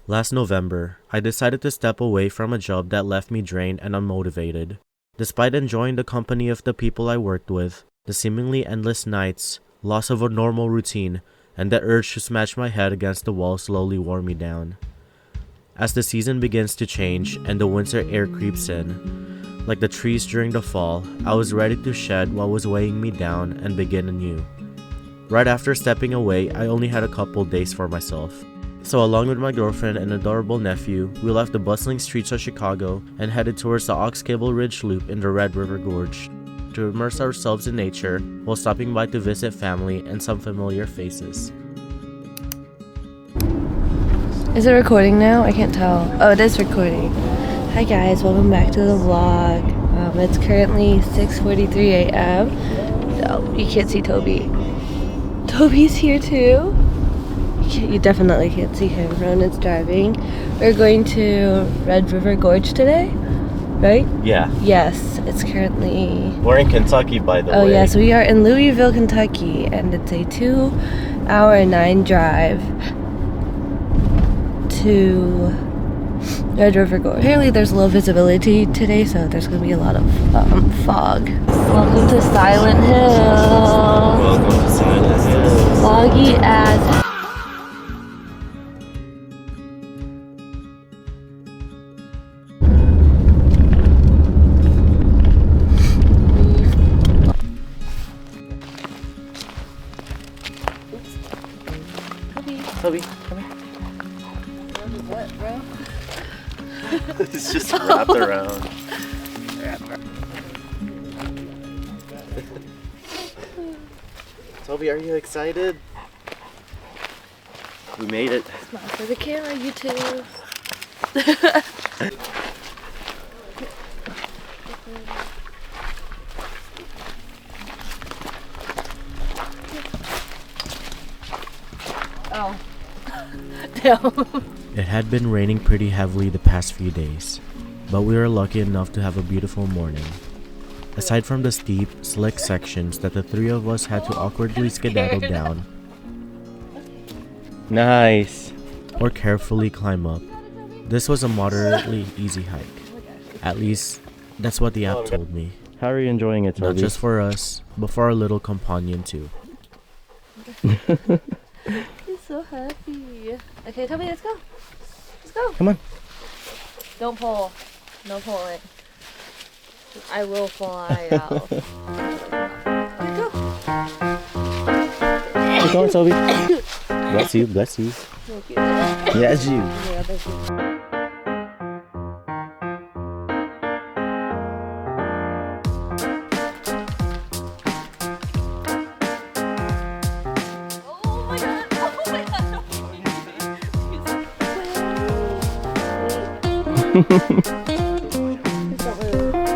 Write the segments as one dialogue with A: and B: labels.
A: Last November, I decided to step away from a job that left me drained and unmotivated. Despite enjoying the company of the people I worked with, the seemingly endless nights, loss of a normal routine, and the urge to smash my head against the wall slowly wore me down. As the season begins to change and the winter air creeps in, like the trees during the fall, I was ready to shed what was weighing me down and begin anew. Right after stepping away, I only had a couple days for myself. So along with my girlfriend and adorable nephew, we left the bustling streets of Chicago and headed towards the Auxier Ridge Loop in the Red River Gorge to immerse ourselves in nature while stopping by to visit family and some familiar faces.
B: Is it recording now? I can't tell. Oh, it is recording. Hi guys, welcome back to the vlog. It's currently 6:43 a.m. No, you can't see Toby. Toby's here too. You definitely can't see him. Ronan's driving. We're going to Red River Gorge today, right?
A: Yeah.
B: Yes, it's currently...
A: We're in Kentucky, by the way.
B: Oh yes, we are in Louisville, Kentucky, and it's a 2-hour and 9 drive to Red River Gorge. Apparently there's low visibility today, so there's going to be a lot of fog. Welcome to Silent Hill.
A: Welcome to Silent Hill.
B: Foggy as...
A: Toby, come here.
B: What, bro?
A: It's just wrapped around. Toby, are you excited? We made it.
B: Smile for the camera, you two. Oh.
A: It had been raining pretty heavily the past few days, but we were lucky enough to have a beautiful morning. Aside from the steep, slick sections that the three of us had to awkwardly skedaddle down, nice, or carefully climb up, this was a moderately easy hike. At least, that's what the app told me.
C: How are you enjoying it, Toby?
A: Not just for us, but for our little companion too.
B: He's so happy. Okay, Toby, let's go. Let's go.
C: Come on.
B: Don't pull. No pulling. I will fly out. Let's go.
C: Keep going, Toby. Bless you, bless you.
B: Thank you.
C: Yes, you.
B: Yeah, thank you.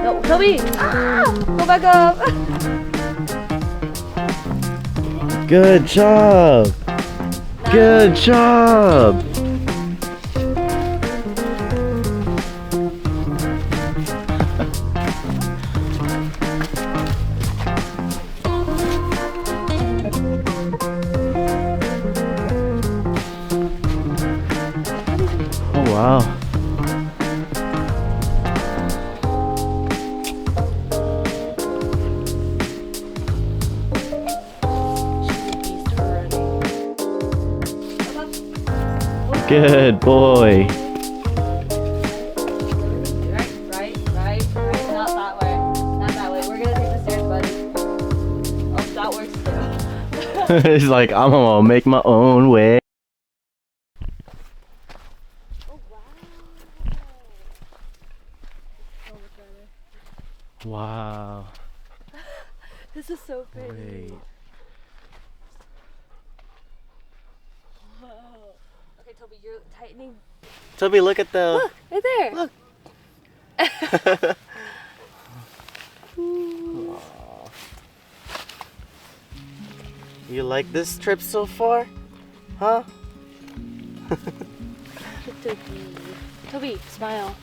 B: No, Toby! Ah! Go back up!
C: Good job. Good job. Oh, wow. Good boy.
B: Right. Not that way. Not that way. We're gonna take the stairs, buddy. Oh, that works too.
C: He's like, I'm gonna make my own way.
B: Oh, wow. So much better.
C: Wow.
B: This is so pretty.
A: Wait.
B: Whoa. Okay, Toby, you're tightening.
A: Toby, look at the...
B: Look, right there.
A: Look. You like this trip so far? Huh?
B: Toby, smile.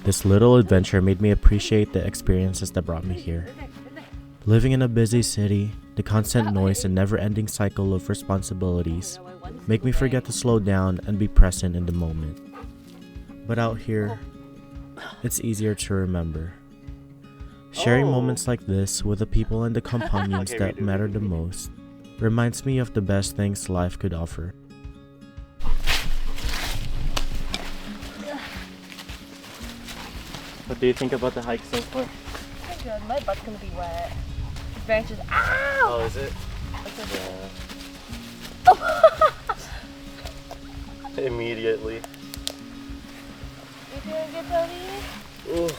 A: This little adventure made me appreciate the experiences that brought me here. Living in a busy city, the constant noise and never-ending cycle of responsibilities, make me forget to slow down and be present in the moment. But out here, it's easier to remember. Sharing moments like this with the people and the companions that matter the most reminds me of the best things life could offer.
C: What do you think about the hike so far?
B: Good. My butt's gonna be wet. The branches. Ow!
C: Oh, is it? Yeah. Immediately.
B: You doing good, Toby?
C: Ooh.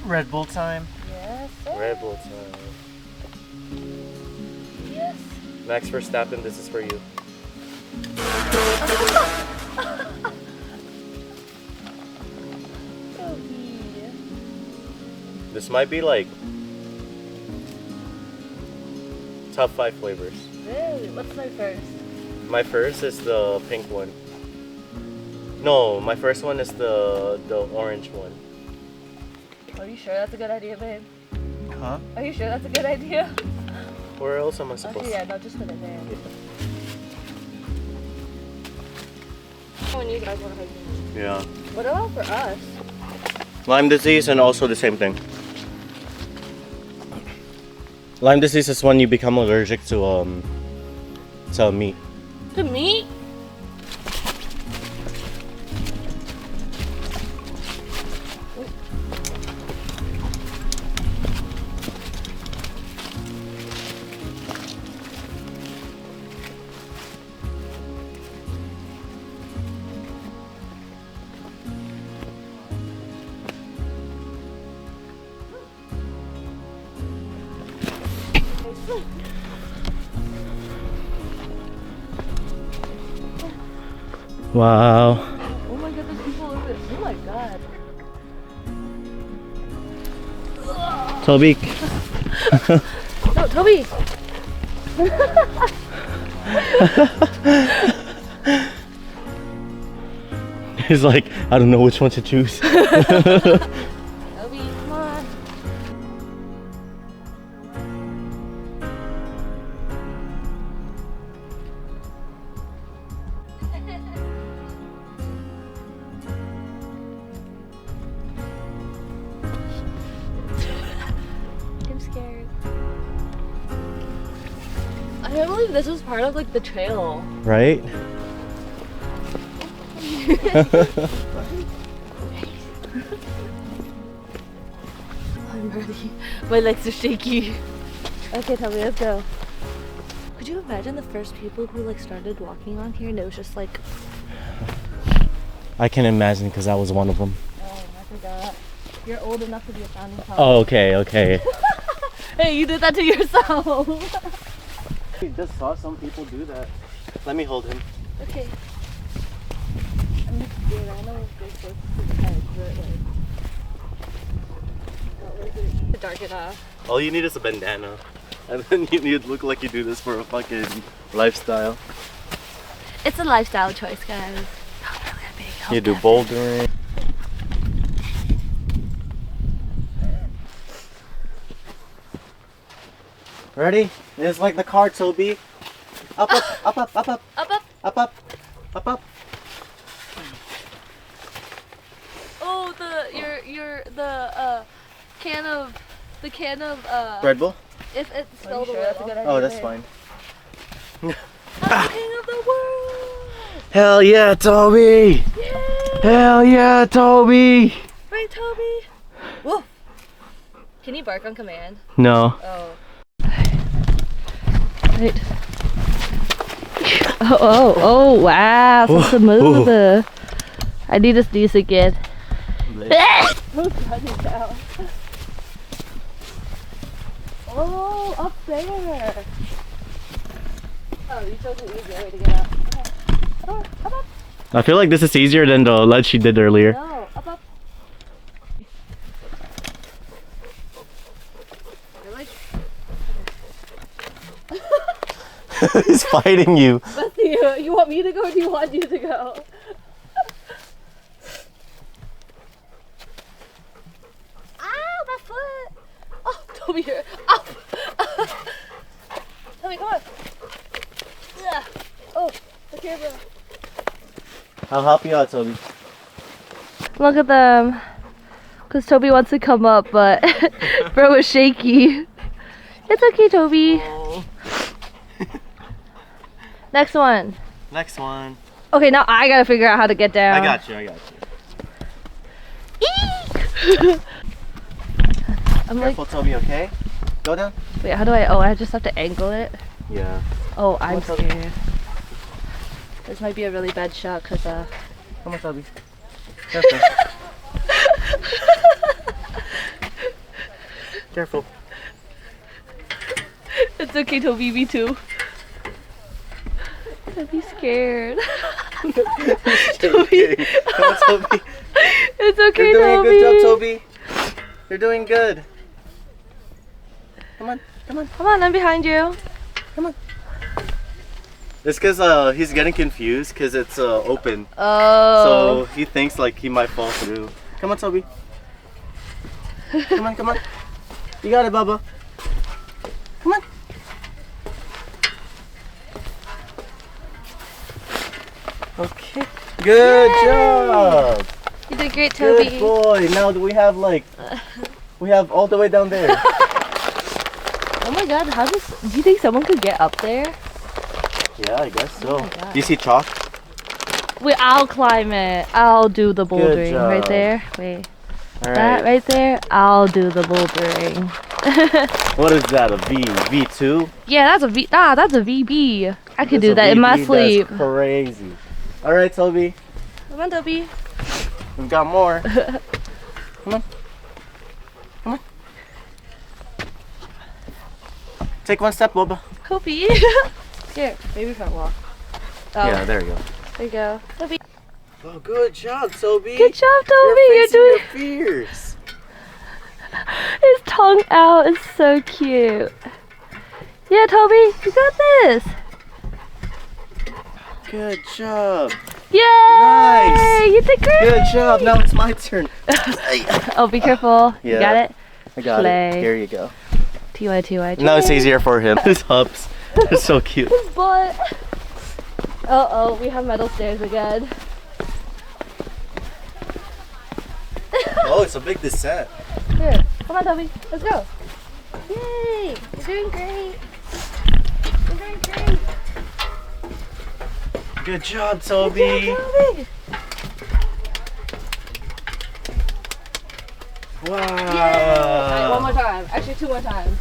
C: Red Bull time.
B: Yes, sir.
C: Red Bull time.
B: Yes.
C: Max Verstappen, this is for you.
B: Toby.
C: This might be like top 5 flavors.
B: Really? What's my first?
C: My first is the pink one. No, my first one is the orange one.
B: Are you sure that's a good idea, babe?
C: Huh?
B: Are you sure that's a good idea?
C: Where else am I supposed
B: Okay, yeah, no, just put it there. When you guys want to hike me.
C: Yeah.
B: What about for us?
C: Lyme disease and also the same thing. Lyme disease is when you become allergic to meat.
B: To meat?
C: Wow.
B: Oh my god, there's people over there. Oh my god.
C: Toby.
B: No, Toby!
C: He's like, I don't know which one to choose.
B: Toby, come on. I'm scared. I can't believe this was part of like the trail.
C: Right?
B: I'm ready. My legs are shaky. Okay, Toby, let's go. Could you imagine the first people who like started walking on here and it was just like,
C: I can imagine because I was one of them.
B: oh, I forgot. You're old enough to be a founding father.
C: Oh, okay.
B: Hey, you did that to yourself.
C: I just saw some people do that. Let me hold him.
B: Okay. I'm just scared. I know it's good close to the head, but like, to darken off.
C: All you need is a bandana. And then you'd look like you do this for a fucking lifestyle.
B: It's a lifestyle choice, guys. Not really a big help.
C: You do bouldering. Ready? It's like the car, Toby. Up, up, up, up, up, up,
B: Up, up.
C: up, up, up, up.
B: Oh, the can of
C: Red Bull?
B: if it's spelled sure that's a good idea.
C: Oh, that's fine.
B: I'm the king of the world.
C: Hell yeah, Toby!
B: Yeah.
C: Hell yeah, Toby!
B: Right, Toby. Whoa. Can you bark on command?
C: No.
B: Oh. Right. Oh, wow, so smooth. I need to sneeze again. Oh, up there. Oh, you chose an easier way to get up. Okay. Up.
C: I feel like this is easier than the ledge she did earlier.
B: No, up. Really?
C: He's fighting you.
B: Bethany, you want me to go or do you want you to go? Ow, my foot! Oh, Toby, here. Up! Toby, come on. Yeah. Oh, the camera.
C: I'll help you out, Toby.
B: Look at them. Because Toby wants to come up, but bro is shaky. It's okay, Toby.
C: Oh.
B: Next one.
C: Next one.
B: Okay, now I gotta figure out how to get down.
C: I got you.
B: Eek! I'm
C: Careful,
B: like,
C: Toby, okay? Go down.
B: wait, how do I? Oh, I just have to angle it.
C: Yeah.
B: Oh, I'm
C: Come on, Toby.
B: scared. This might be a really bad shot, cause
C: Come on, Toby. Careful. Careful.
B: It's okay, Toby. Me too. I'd be scared. Toby.
C: Come on, Toby.
B: It's okay,
C: You're doing
B: Toby.
C: a good job, Toby. You're doing good. Come on, come on.
B: Come on, I'm behind you.
C: It's because he's getting confused because it's open.
B: Oh.
C: So he thinks like he might fall through. Come on, Toby. Come on, come on. You got it, Bubba. Come on. Okay. Good job.
B: You did great, Toby.
C: Good boy. Now we have all the way down there.
B: Oh my God, do you think someone could get up there?
C: Yeah, I guess so.
B: Oh my God.
C: Do you see chalk?
B: Wait, I'll climb it. I'll do the bouldering
C: job.
B: right there. Wait,
C: All
B: that right there. I'll do the bouldering.
C: What is that? A V2?
B: Yeah, that's a V. That's a VB. I could
C: That's
B: do
C: a
B: that in my
C: VB?
B: sleep.
C: That's crazy. All right, Toby.
B: Come on, Toby.
C: We've got more. Come on. Come on. Take one step, Bubba.
B: Kobe. Here, maybe if I walk. Oh,
C: Yeah, there you go.
B: there you go. Toby.
C: Oh, good job, Toby.
B: Good job, Toby.
C: You're
B: You're
C: facing
B: doing
C: your fears.
B: his tongue out. Is so cute. Yeah, Toby, you got this.
C: Good job.
B: Yay!
C: Nice.
B: You did great.
C: Good job. Now it's my turn.
B: Oh, be careful. You
C: Yeah.
B: got it?
C: I got
B: Play.
C: it. Here you go.
B: TY.
C: Now it's easier for him. His hubs. They're so cute.
B: His butt. Oh, we have metal stairs again.
C: Oh, it's a big descent.
B: Here, come on, Toby. Let's go. Yay! You're doing great. You're doing great.
C: Good job,
B: Good
C: Toby.
B: job, Toby.
C: Wow.
B: Alright, one more time. Actually, two more times.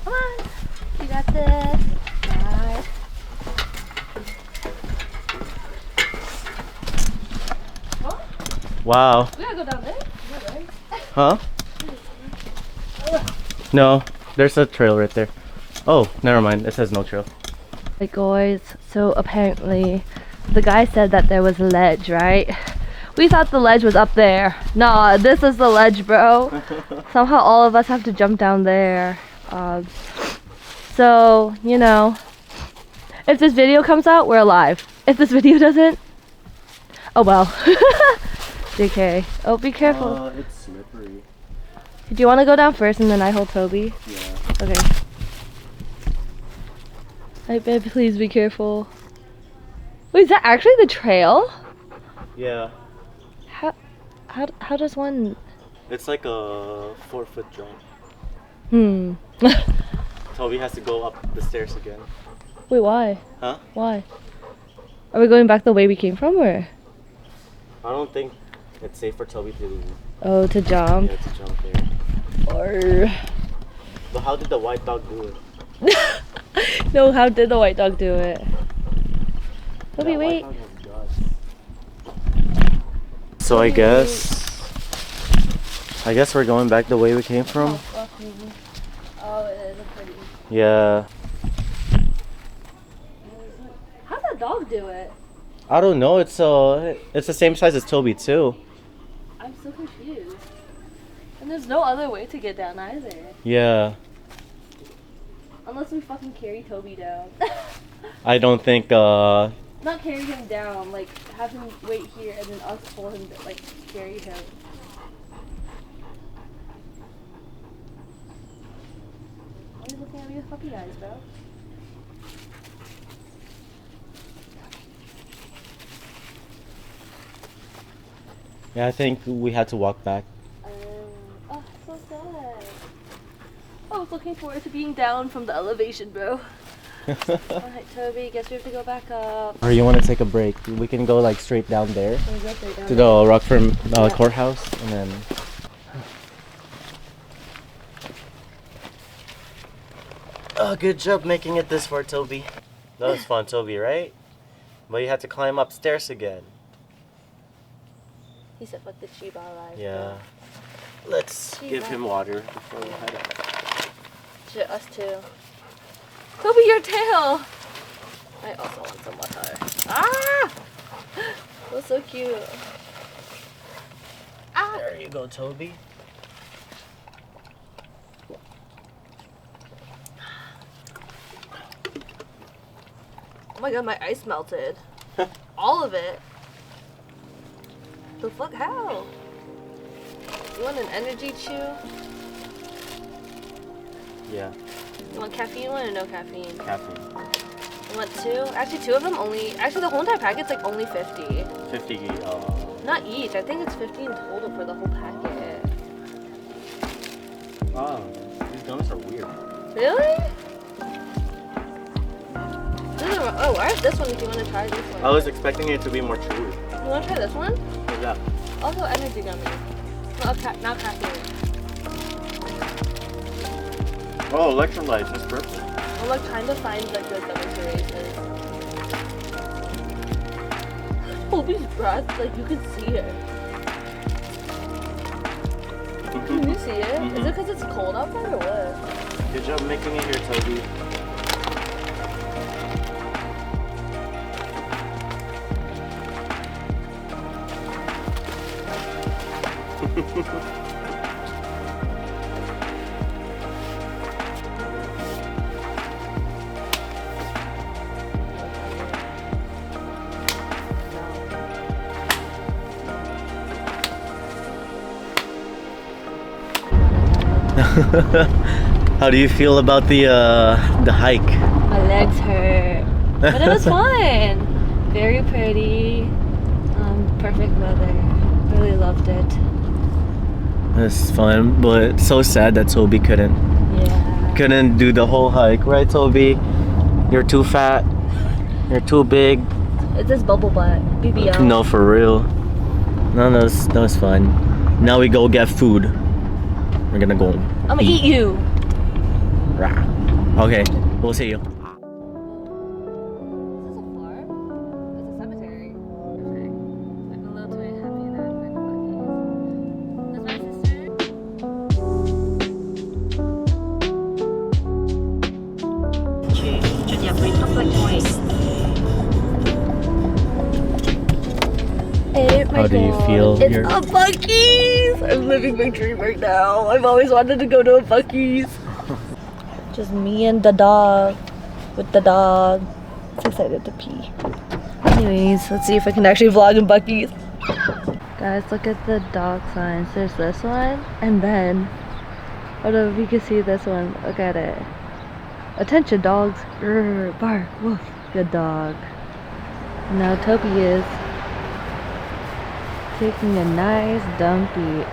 B: Come on. You got this. Nice.
C: Wow.
B: We gotta go down there. Is that right?
C: Huh? No, there's a trail right there. Oh, never mind. It says no trail.
B: Hey guys, so apparently the guy said that there was a ledge, right? We thought the ledge was up there. Nah, this is the ledge, bro. Somehow all of us have to jump down there. So, you know, if this video comes out, we're alive. If this video doesn't, oh well. JK. Oh, be careful.
C: It's slippery.
B: Do you want to go down first and then I hold Toby?
C: Yeah.
B: Okay. I beg, please be careful. Wait, is that actually the trail?
C: Yeah.
B: How does one?
C: It's like a 4-foot jump. Toby has to go up the stairs again.
B: Wait, why?
C: Huh?
B: Why? Are we going back the way we came from, or?
C: I don't think it's safe for Toby to,
B: Oh, to jump.
C: to jump there.
B: Or
C: But how did the white dog do it?
B: no, how did the white dog do it? Toby,
C: That white
B: wait.
C: dog has guts. So I guess we're going back the way we came from.
B: Oh, it is a pretty.
C: Yeah.
B: How'd that dog do it?
C: I don't know. It's the same size as Toby too.
B: I'm so confused. And there's no other way to get down either.
C: Yeah.
B: Unless we fucking carry Toby down.
C: I don't think
B: Not carry him down, like have him wait here and then us pull him, like carry him. Why are you looking at me Toby with puppy eyes, bro.
A: Yeah, I think we had to walk back.
B: Oh, so sad. I was looking forward to being down from the elevation, bro. Alright, Toby, guess we have to go back up.
A: Or you want to take a break? We can go like straight down there
B: We'll go straight down
A: to
B: there.
A: the Rockford
B: Yeah.
A: Courthouse, and then. Oh, good job making it this far, Toby. That was fun, Toby, right? But you had to climb upstairs again.
B: He said, fuck the Chiba life.
A: Yeah. Let's
B: Chiba.
A: give him water before we head out.
B: Shit, us too. Toby, your tail! I also want some water. Ah! That's so cute. Ah!
A: There you go, Toby.
B: Oh my god, my ice melted. All of it. The fuck, how? You want an energy chew?
A: Yeah,
B: You want caffeine one or no caffeine?
A: caffeine.
B: You want two? Actually, two of them only. Actually, the whole entire packet's like only 50.
A: 50.
B: Not each. I think it's 50 in total for the whole packet.
A: Oh, these gummies are weird.
B: Really? Oh, I have this one if you want to try this one.
A: I was expecting it to be more chewy.
B: You want to try this one?
A: What's that?
B: Also, energy gummy. Not caffeine.
A: Oh, electrolytes. That's perfect.
B: I'm like trying to find like good gummy erases. Toby's breath, like you can see it. Can you see it?
A: Mhm.
B: Is it because it's cold outside or what?
A: Good job making it here, Toby. How do you feel about the hike?
B: My legs hurt. But it was fun. Very pretty. Perfect weather. Really loved it.
A: It's fun, but so sad that Toby couldn't do the whole hike, right, Toby? You're too fat. You're too big.
B: It's this bubble butt. BBL.
A: No, for real. No, that was fun. Now we go get food. We're gonna go.
B: I'm gonna eat you.
A: Rah. Okay, we'll see you.
B: Is this a farm? It's a cemetery. Perfect. I'm a little too happy that I'm in Buc-ee's. That's my sister.
D: Chuyển nhập với tốc lệnh ngoài.
A: How do you feel
B: It's
A: here?
B: a Buc-ee's! I'm living my dream right now. I've always wanted to go to a Buc-ee's. Just me and the dog. With the dog. It's excited to pee. Anyways, let's see if I can actually vlog in Buc-ee's. Guys, look at the dog signs. There's this one, and then, I don't know if you can see this one. Look at it. Attention dogs. Grr, bark, woof. Good dog. And now Toby is taking a nice dumpy.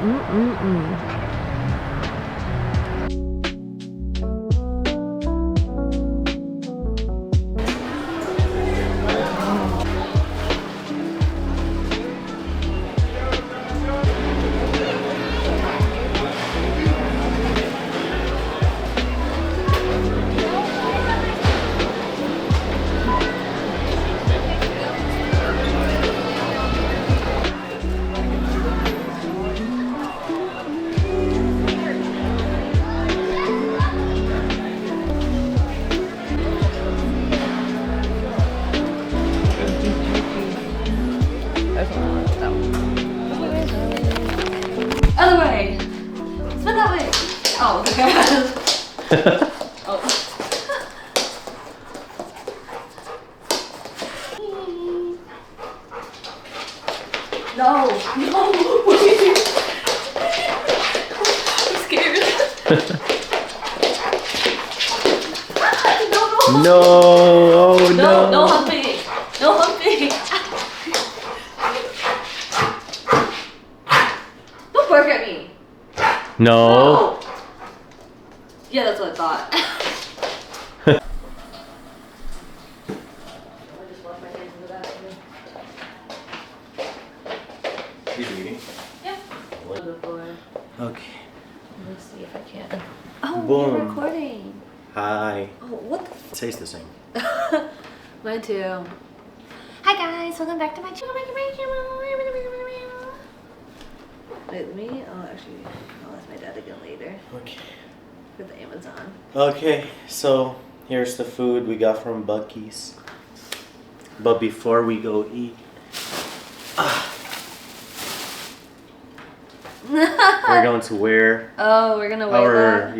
B: Other way! Spin that way! Oh, okay. Oh. No! No! I'm scared.
C: No! Oh no!
B: No humping! No humping! Don't bark at me!
C: No!
B: Yeah, that's what I thought.
C: He's eating.
B: Yeah.
C: Okay.
B: Let's see if I can. Oh,
C: Boom.
B: you're recording.
C: Hi.
B: Oh, what the
C: It tastes the same.
B: Mine too. Hi guys, welcome back to my channel. Wait, let me, actually, I'll ask my dad again later.
C: Okay.
B: For the Amazon.
C: Okay, so here's the food we got from Buc-ee's. But before we go eat, we're going to wear
B: We're gonna wear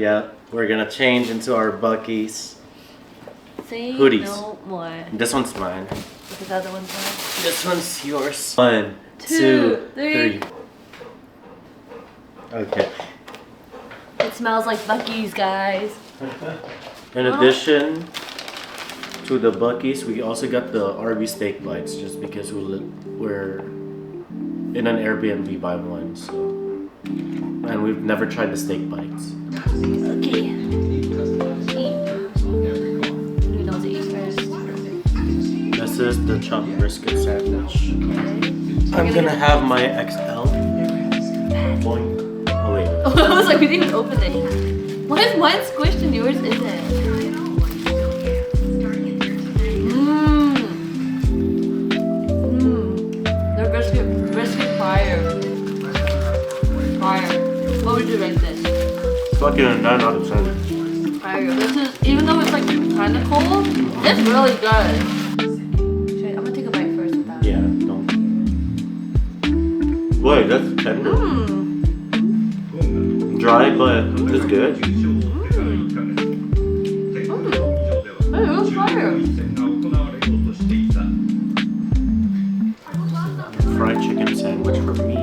C: we're gonna change into our Buc-ee's
B: Say
C: hoodies.
B: no more.
C: This one's mine.
B: Because the other one's mine.
C: This one's yours. 1, 2,
B: Two, three.
C: 3. Okay.
B: It smells like Buc-ee's, guys.
C: In addition to the Buc-ee's, we also got the RB steak bites just because we're in an Airbnb by one, so. And we've never tried the steak bites.
B: Okay. Eat. Who knows eat first?
C: This is the chopped brisket sandwich.
B: Okay.
C: I'm gonna have my XL. Boing. Oh wait.
B: I was like, we didn't even open it. Why is mine squished and yours isn't? Their brisket fire. Fire. What would you rate this?
C: Fucking a 9 out of 10.
B: Fire. This is, even though it's like kind of cold, it's really good. I'm gonna take a bite first with that.
C: Yeah, don't. Wait, that's tender. Dry, but it's good.
B: Hey, it was fire.
C: Fried chicken sandwich for me.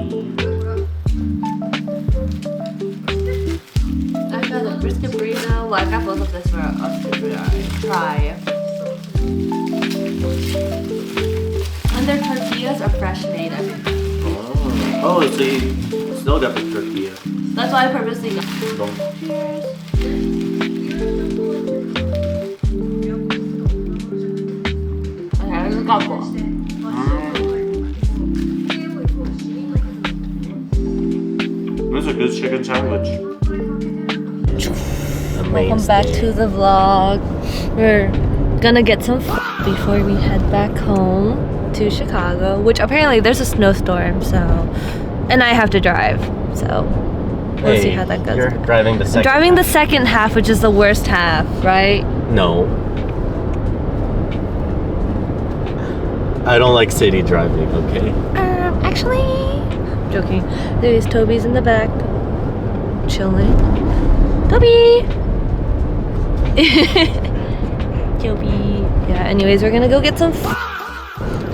B: I got a brisket burrito. Well, I got both of this for us to try. And their tortillas are fresh made.
C: Oh, so you still got the tortilla.
B: That's why I purposely got.
C: Don't.
B: Okay, I just got both.
C: This is a good chicken sandwich.
B: Welcome back to the vlog. We're gonna get some before we head back home to Chicago, which apparently there's a snowstorm, so, and I have to drive, so we'll see how that goes.
C: You're driving the second.
B: I'm driving the second half, which is the worst half, right?
C: No. I don't like city driving, okay?
B: Actually, I'm joking. There's Toby's in the back, chilling. Toby! Toby. Yeah, anyways, we're gonna go get some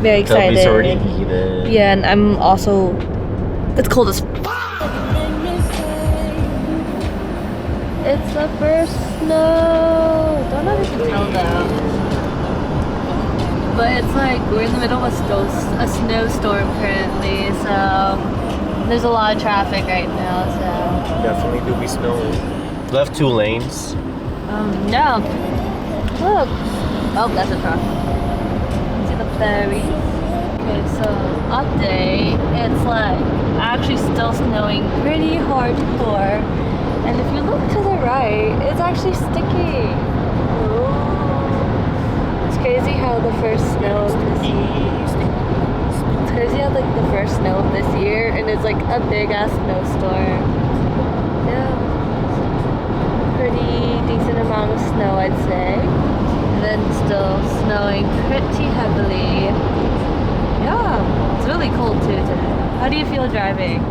B: Very excited.
C: Toby's already eaten.
B: Yeah, and I'm also, it's cold as It's the first snow. Don't know if you can tell though. But it's like we're in the middle of a snowstorm currently, so there's a lot of traffic right now. So
C: Definitely do be snowing. Left 2 lanes.
B: yeah. Look. Oh, that's a truck. See the ferry. Okay, so update. It's like actually still snowing pretty hardcore. And if you look to the right, it's actually sticky. Ooh. It's crazy how the first snow of this year. It's crazy how like the first snow of this year, and it's like a big ass snowstorm. Yeah, pretty decent amount of snow, I'd say. And then still snowing pretty heavily. Yeah, it's really cold too today. How do you feel driving?